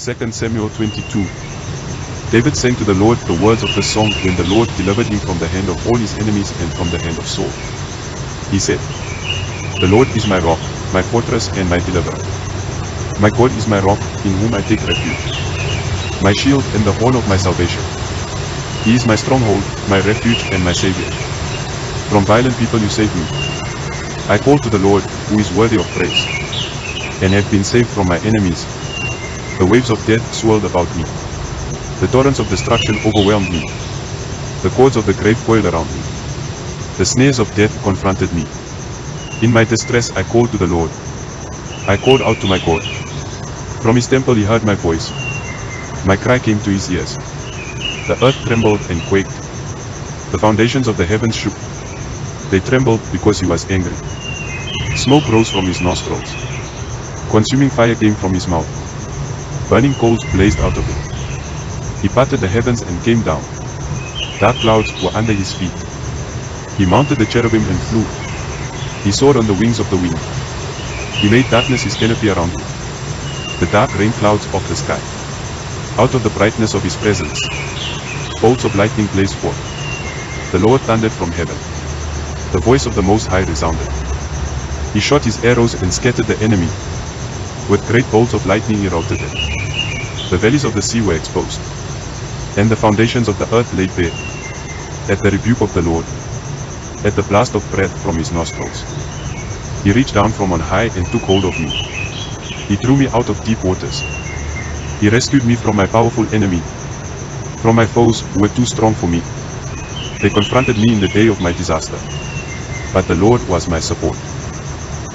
2 Samuel 22. David sang to the Lord the words of the song when the Lord delivered him from the hand of all his enemies and from the hand of Saul. He said, "The Lord is my rock, my fortress and my deliverer. My God is my rock, in whom I take refuge, my shield and the horn of my salvation. He is my stronghold, my refuge and my Savior. From violent people you save me. I call to the Lord, who is worthy of praise, and have been saved from my enemies. The waves of death swirled about me. The torrents of destruction overwhelmed me. The cords of the grave coiled around me. The snares of death confronted me. In my distress I called to the Lord. I called out to my God. From his temple he heard my voice. My cry came to his ears. The earth trembled and quaked. The foundations of the heavens shook. They trembled because he was angry. Smoke rose from his nostrils. Consuming fire came from his mouth. Burning coals blazed out of it. He parted the heavens and came down. Dark clouds were under his feet. He mounted the cherubim and flew. He soared on the wings of the wind. He made darkness his canopy around him, the dark rain clouds of the sky. Out of the brightness of his presence, bolts of lightning blazed forth. The Lord thundered from heaven. The voice of the Most High resounded. He shot his arrows and scattered the enemy. With great bolts of lightning he routed them. The valleys of the sea were exposed, and the foundations of the earth laid bare. At the rebuke of the Lord, at the blast of breath from his nostrils, he reached down from on high and took hold of me. He drew me out of deep waters. He rescued me from my powerful enemy, from my foes who were too strong for me. They confronted me in the day of my disaster, but the Lord was my support.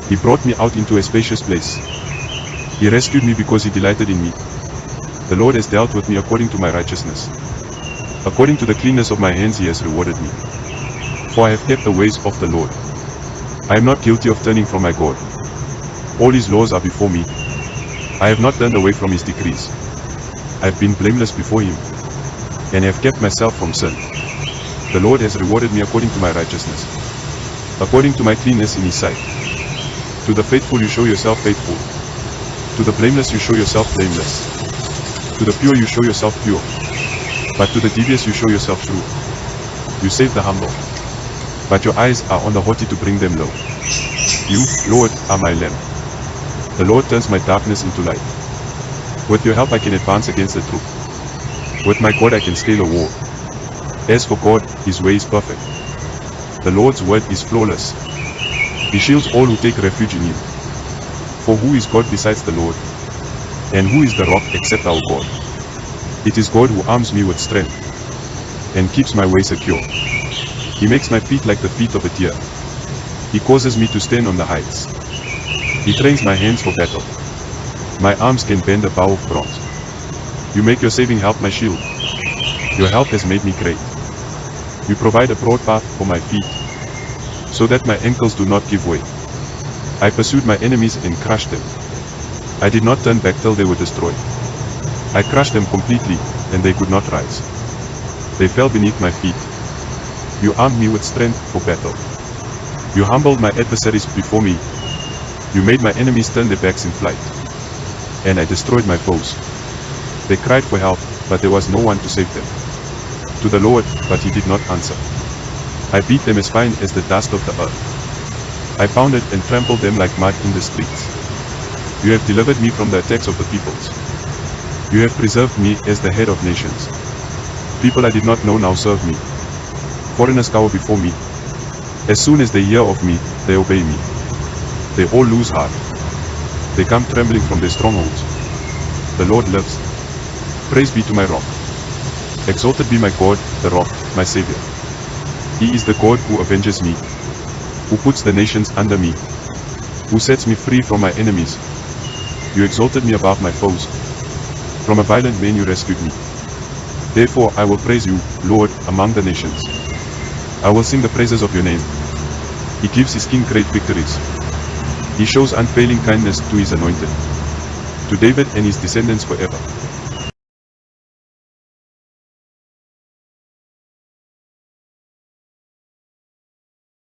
He brought me out into a spacious place. He rescued me because he delighted in me. The Lord has dealt with me according to my righteousness. According to the cleanness of my hands he has rewarded me. For I have kept the ways of the Lord. I am not guilty of turning from my God. All his laws are before me. I have not turned away from his decrees. I have been blameless before him, and have kept myself from sin. The Lord has rewarded me according to my righteousness, according to my cleanness in his sight. To the faithful you show yourself faithful. To the blameless you show yourself blameless. To the pure you show yourself pure. But to the devious you show yourself true. You save the humble, but your eyes are on the haughty to bring them low. You, Lord, are my lamp. The Lord turns my darkness into light. With your help I can advance against the truth. With my God I can scale a wall. As for God, his way is perfect. The Lord's word is flawless. He shields all who take refuge in him. For who is God besides the Lord? And who is the rock except our God? It is God who arms me with strength, and keeps my way secure. He makes my feet like the feet of a deer. He causes me to stand on the heights. He trains my hands for battle. My arms can bend a bow of bronze. You make your saving help my shield. Your help has made me great. You provide a broad path for my feet, so that my ankles do not give way. I pursued my enemies and crushed them. I did not turn back till they were destroyed. I crushed them completely, and they could not rise. They fell beneath my feet. You armed me with strength for battle. You humbled my adversaries before me. You made my enemies turn their backs in flight, and I destroyed my foes. They cried for help, but there was no one to save them. To the Lord, but he did not answer. I beat them as fine as the dust of the earth. I pounded and trampled them like mud in the streets. You have delivered me from the attacks of the peoples. You have preserved me as the head of nations. People I did not know now serve me. Foreigners cower before me. As soon as they hear of me, they obey me. They all lose heart. They come trembling from their strongholds. The Lord lives. Praise be to my rock. Exalted be my God, the rock, my Savior. He is the God who avenges me, who puts the nations under me, who sets me free from my enemies. You exalted me above my foes. From a violent man you rescued me. Therefore I will praise you, Lord, among the nations. I will sing the praises of your name. He gives his king great victories. He shows unfailing kindness to his anointed, to David and his descendants forever.